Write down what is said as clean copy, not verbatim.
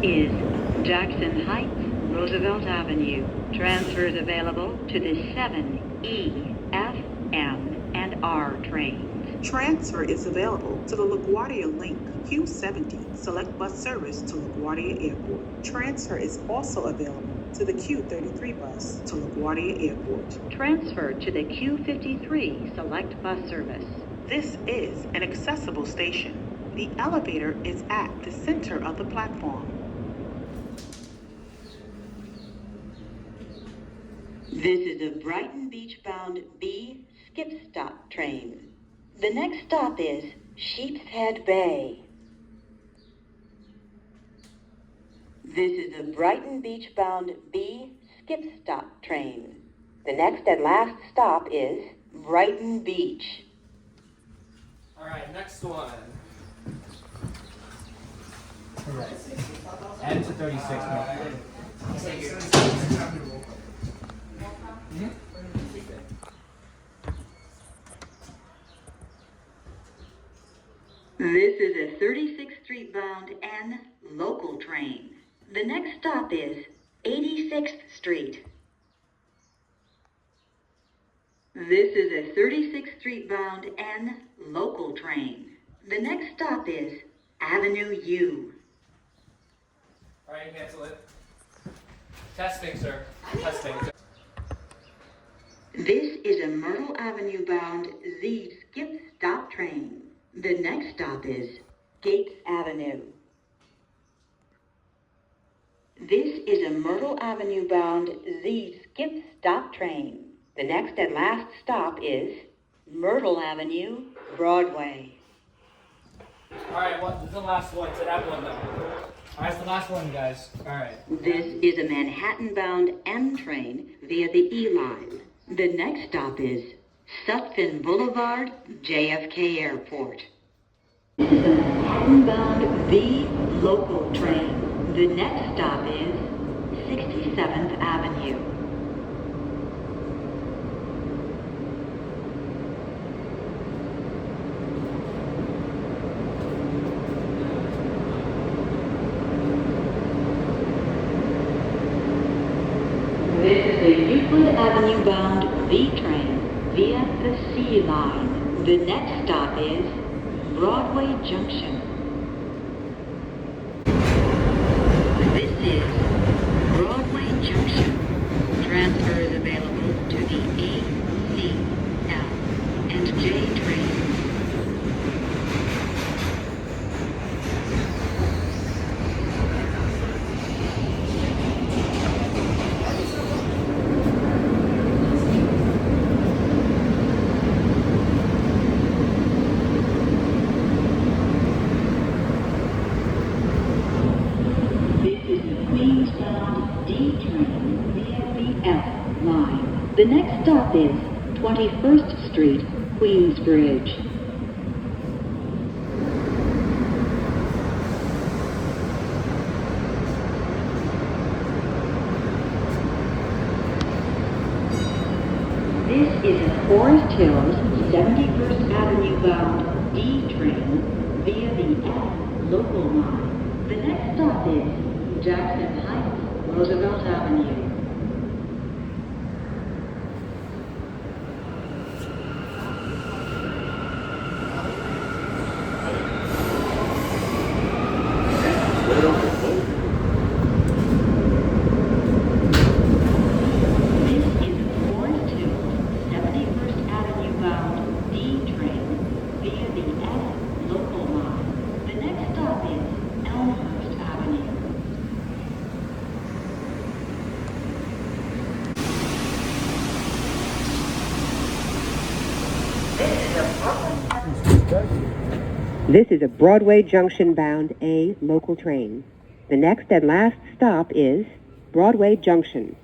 is Jackson Heights, Roosevelt Avenue. Transfers available to the 7E, F, M, and R trains. Transfer is available to the LaGuardia Link Q70 Select Bus Service to LaGuardia Airport. Transfer is also available to the Q33 bus to LaGuardia Airport. Transfer to the Q53 Select Bus Service. This is an accessible station. The elevator is at the center of the platform. This is a Brighton Beach-bound B skip stop train. The next stop is Sheepshead Bay. This is a Brighton Beach-bound B skip stop train. The next and last stop is Brighton Beach. All right, next one. Correct. Add to 36 more. This is a 36th Street bound N local train. The next stop is 86th Street. This is a 36th Street bound N local train. The next stop is Avenue U. All right, cancel it. Testing, sir. Testing. This is a Myrtle Avenue bound Z skip stop train. The next stop is Gates Avenue. This is a Myrtle Avenue bound Z skip stop train. The next and last stop is Myrtle Avenue, Broadway. All right, well, this is the last one. So that one, though. All right, it's the last one, guys. All right. This is a Manhattan-bound M train via the E line. The next stop is Sutphin Boulevard, JFK Airport. This is a Manhattan-bound V local train. The next stop is 67th Avenue. This is a Euclid Avenue-bound V train via the C line. The next stop is Broadway Junction. This is Broadway Junction. Transfer is available to the A, C, L, and J trains. The next stop is 21st Street, Queensbridge. This is a Forest Hills 71st Avenue bound D train via the F local line. The next stop is Jackson Heights, Roosevelt Avenue. This is a Broadway Junction-bound A local train. The next and last stop is Broadway Junction.